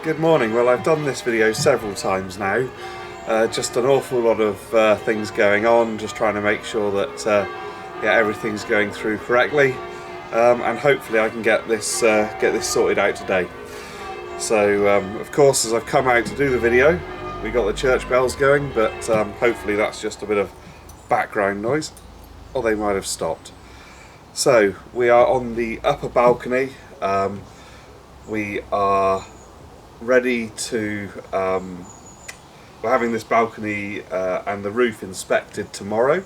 Good morning. Well, I've done this video several times now. Just an awful lot of things going on, just trying to make sure that everything's going through correctly, and hopefully I can get this sorted out today. So of course, as I've come out to do the video, we got the church bells going, but hopefully that's just a bit of background noise, or they might have stopped. So we are on the upper balcony. We are ready to, we're having this balcony and the roof inspected tomorrow.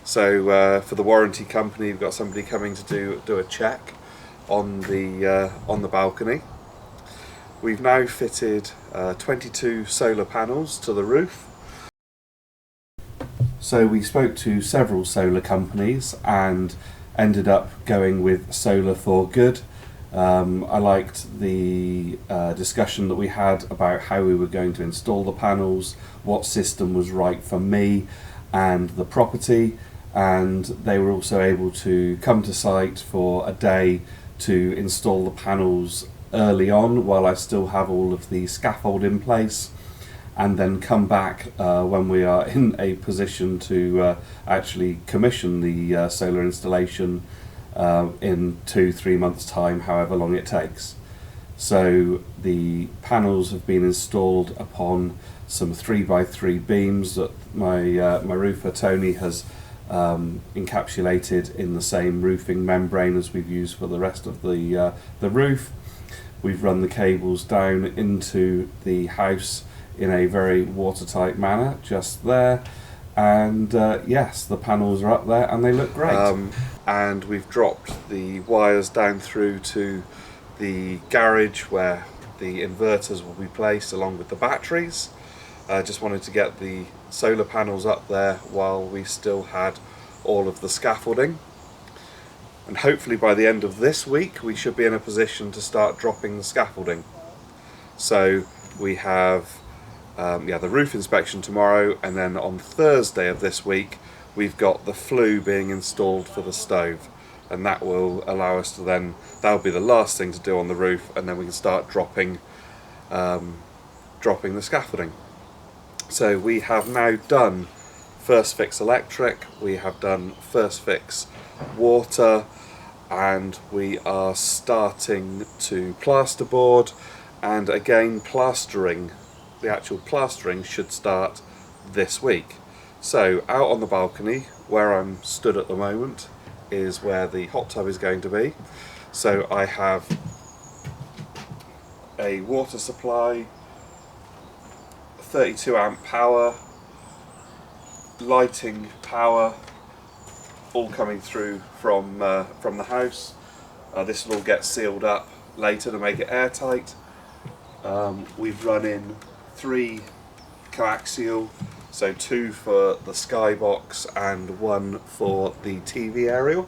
So for the warranty company, we've got somebody coming to do a check on the balcony. We've now fitted 22 solar panels to the roof. So we spoke to several solar companies and ended up going with Solar for Good. I liked the discussion that we had about how we were going to install the panels, what system was right for me and the property, and they were also able to come to site for a day to install the panels early on while I still have all of the scaffold in place, and then come back when we are in a position to actually commission the solar installation in 2-3 months time, however long it takes. So the panels have been installed upon some 3x3 beams that my roofer Tony has encapsulated in the same roofing membrane as we've used for the rest of the roof. We've run the cables down into the house in a very watertight manner just there, and yes, the panels are up there and they look great. And we've dropped the wires down through to the garage where the inverters will be placed along with the batteries. Just wanted to get the solar panels up there while we still had all of the scaffolding, and hopefully by the end of this week we should be in a position to start dropping the scaffolding. So we have the roof inspection tomorrow, and then on Thursday of this week we've got the flue being installed for the stove, and that will allow us to then, that'll be the last thing to do on the roof, and then we can start dropping the scaffolding. So we have now done first fix electric, we have done first fix water, and we are starting to plasterboard, and again plastering. The actual plastering should start this week. So out on the balcony where I'm stood at the moment is where the hot tub is going to be. So I have a water supply, 32 amp power, lighting power, all coming through from the house. This will all get sealed up later to make it airtight. We've run in 3 coaxial, so 2 for the skybox and 1 for the TV aerial.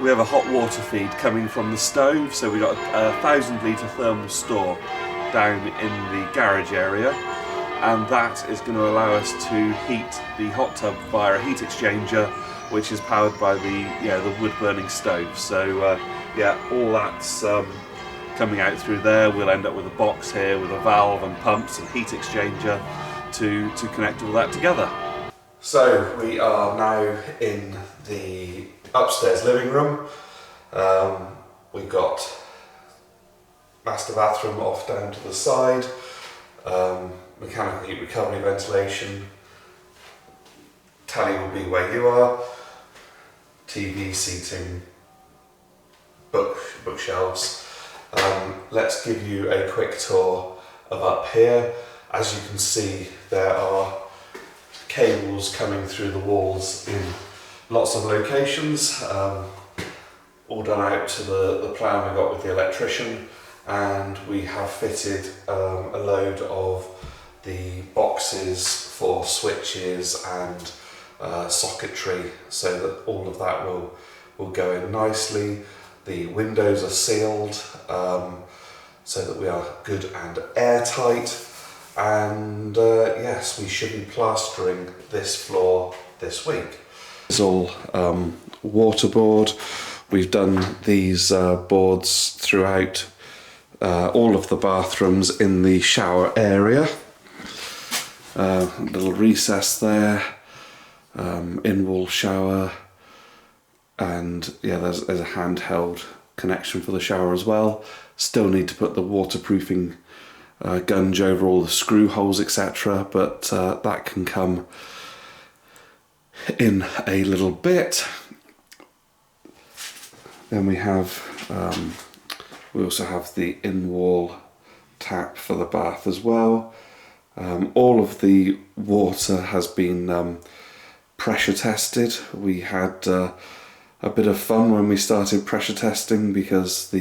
We have a hot water feed coming from the stove, so we've got a 1,000 litre thermal store down in the garage area, and that is going to allow us to heat the hot tub via a heat exchanger, which is powered by the wood burning stove. So all that's coming out through there. We'll end up with a box here with a valve and pumps and heat exchanger to connect all that together. So we are now in the upstairs living room. We've got master bathroom off down to the side, mechanical heat recovery ventilation, tally will be where you are, TV, seating, bookshelves. Let's give you a quick tour of up here. As you can see, there are cables coming through the walls in lots of locations, all done out to the plan we got with the electrician, and we have fitted a load of the boxes for switches and socketry, so that all of that will go in nicely. The windows are sealed so that we are good and airtight, and yes, we should be plastering this floor this week. It's all waterboard. We've done these boards throughout all of the bathrooms in the shower area. Little recess there, in-wall shower, and yeah, there's a handheld connection for the shower as well. Still need to put the waterproofing gunge over all the screw holes, etc., but that can come in a little bit. Then we also have the in-wall tap for the bath as well. All of the water has been pressure tested. We had a bit of fun when we started pressure testing because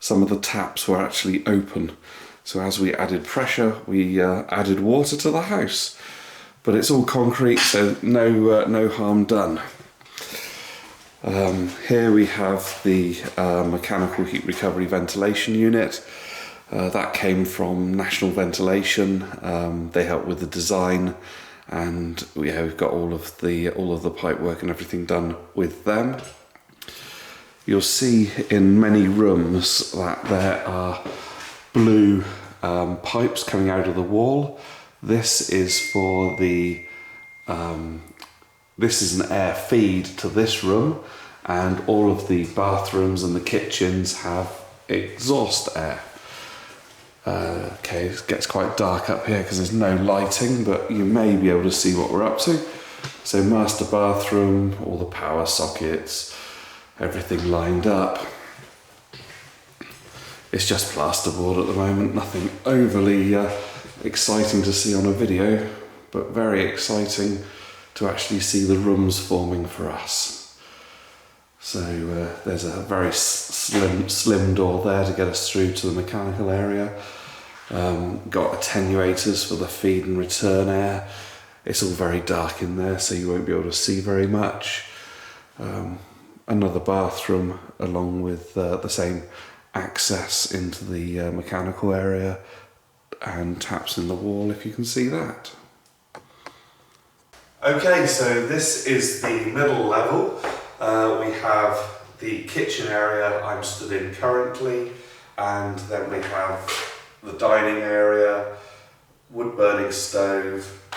some of the taps were actually open. So as we added pressure, we added water to the house. But it's all concrete, so no harm done. Here we have the mechanical heat recovery ventilation unit. That came from National Ventilation. They helped with the design, and yeah, we've got all of the pipe work and everything done with them. You'll see in many rooms that there are blue pipes coming out of the wall. This is for the this is an air feed to this room, and all of the bathrooms and the kitchens have exhaust air. Okay, it gets quite dark up here because there's no lighting, but you may be able to see what we're up to. So master bathroom, all the power sockets, everything lined up. It's just plasterboard at the moment, nothing overly exciting to see on a video, but very exciting to actually see the rooms forming for us. So there's a very slim door there to get us through to the mechanical area. Got attenuators for the feed and return air. It's all very dark in there, so you won't be able to see very much. Another bathroom along with the same access into the mechanical area, and taps in the wall if you can see that. Okay, so this is the middle level. We have the kitchen area I'm stood in currently, and then we have the dining area, wood burning stove,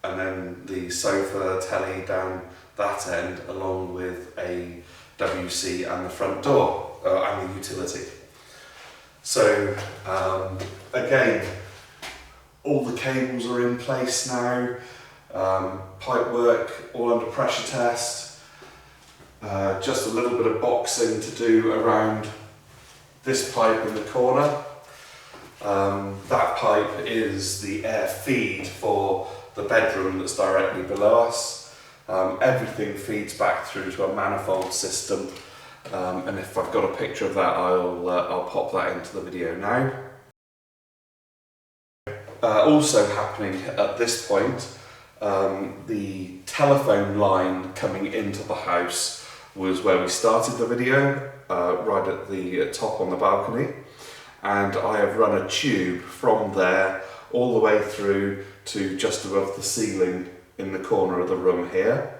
and then the sofa, telly down that end, along with a WC and the front door, and the utility. So again, all the cables are in place now, pipe work all under pressure test, just a little bit of boxing to do around this pipe in the corner. That pipe is the air feed for the bedroom that's directly below us. Everything feeds back through to a manifold system, and if I've got a picture of that, I'll pop that into the video now. Also happening at this point, the telephone line coming into the house was where we started the video, right at the top on the balcony, and I have run a tube from there all the way through to just above the ceiling in the corner of the room here.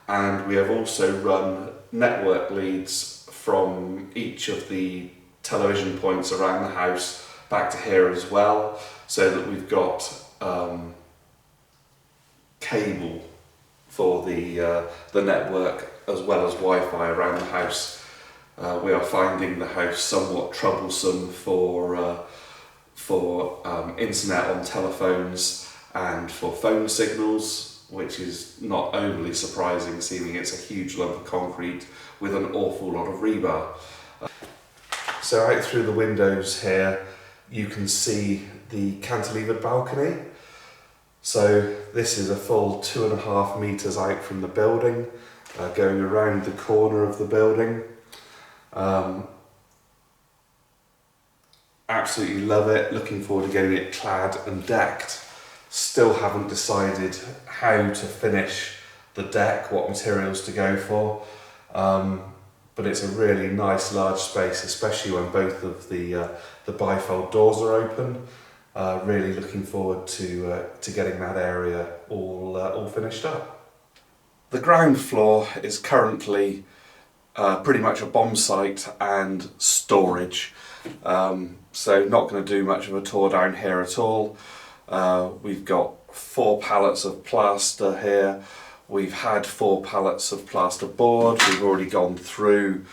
And we have also run network leads from each of the television points around the house back to here as well, so that we've got cable for the network as well as Wi-Fi around the house. We are finding the house somewhat troublesome for internet on telephones and for phone signals, which is not overly surprising, seeing it's a huge lump of concrete with an awful lot of rebar. So out through the windows here, you can see the cantilevered balcony. So this is a full 2.5 meters out from the building, going around the corner of the building. Absolutely love it, looking forward to getting it clad and decked. Still haven't decided how to finish the deck, what materials to go for, but it's a really nice large space, especially when both of the bifold doors are open. Really looking forward to getting that area all finished up. The ground floor is currently pretty much a bomb site and storage. So not going to do much of a tour down here at all. We've got 4 pallets of plaster here. We've had 4 pallets of plaster board. We've already gone through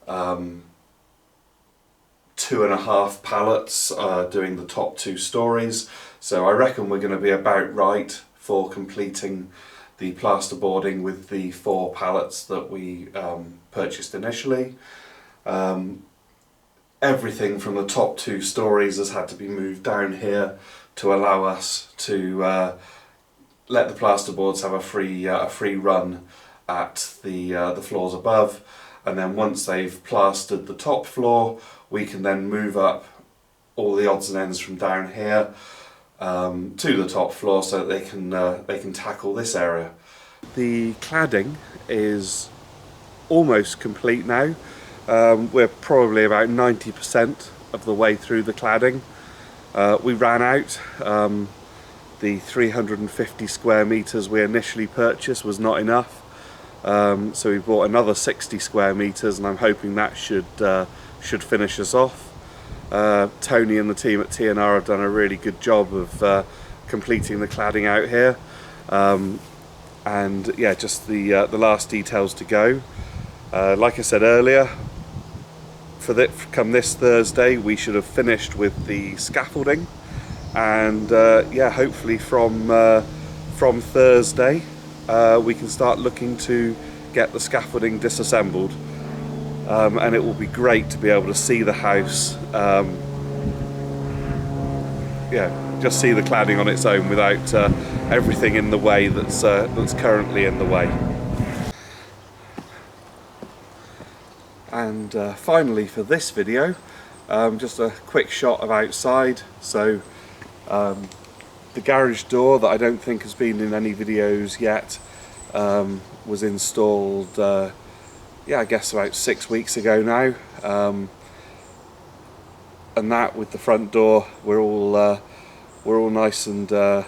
2.5 pallets doing the top 2 stories. So I reckon we're going to be about right for completing the plasterboarding with the 4 pallets that we purchased initially. Everything from the top 2 stories has had to be moved down here to allow us to let the plasterboards have a free run at the floors above, and then once they've plastered the top floor, we can then move up all the odds and ends from down here to the top floor so that they can tackle this area. The cladding is almost complete now. We're probably about 90% of the way through the cladding. We ran out. The 350 square metres we initially purchased was not enough, so we bought another 60 square metres, and I'm hoping that should finish us off. Tony and the team at T&R have done a really good job of completing the cladding out here, and yeah, just the last details to go. Like I said earlier, come this Thursday we should have finished with the scaffolding, and yeah, hopefully from Thursday we can start looking to get the scaffolding disassembled, and it will be great to be able to see the house, yeah, just see the cladding on its own without everything in the way that's currently in the way. And finally, for this video, just a quick shot of outside. So the garage door, that I don't think has been in any videos yet, was installed yeah, I guess about 6 weeks ago now, and that with the front door, we're all nice and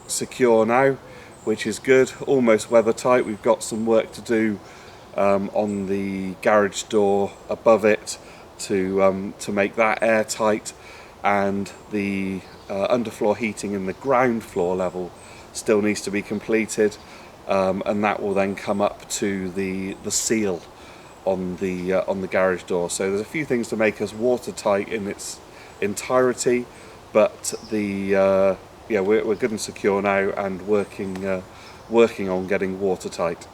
secure now, which is good. Almost weather tight. We've got some work to do on the garage door above it to make that airtight, and the underfloor heating in the ground floor level still needs to be completed, and that will then come up to the seal on the garage door. So there's a few things to make us watertight in its entirety, but yeah, we're good and secure now, and working on getting watertight.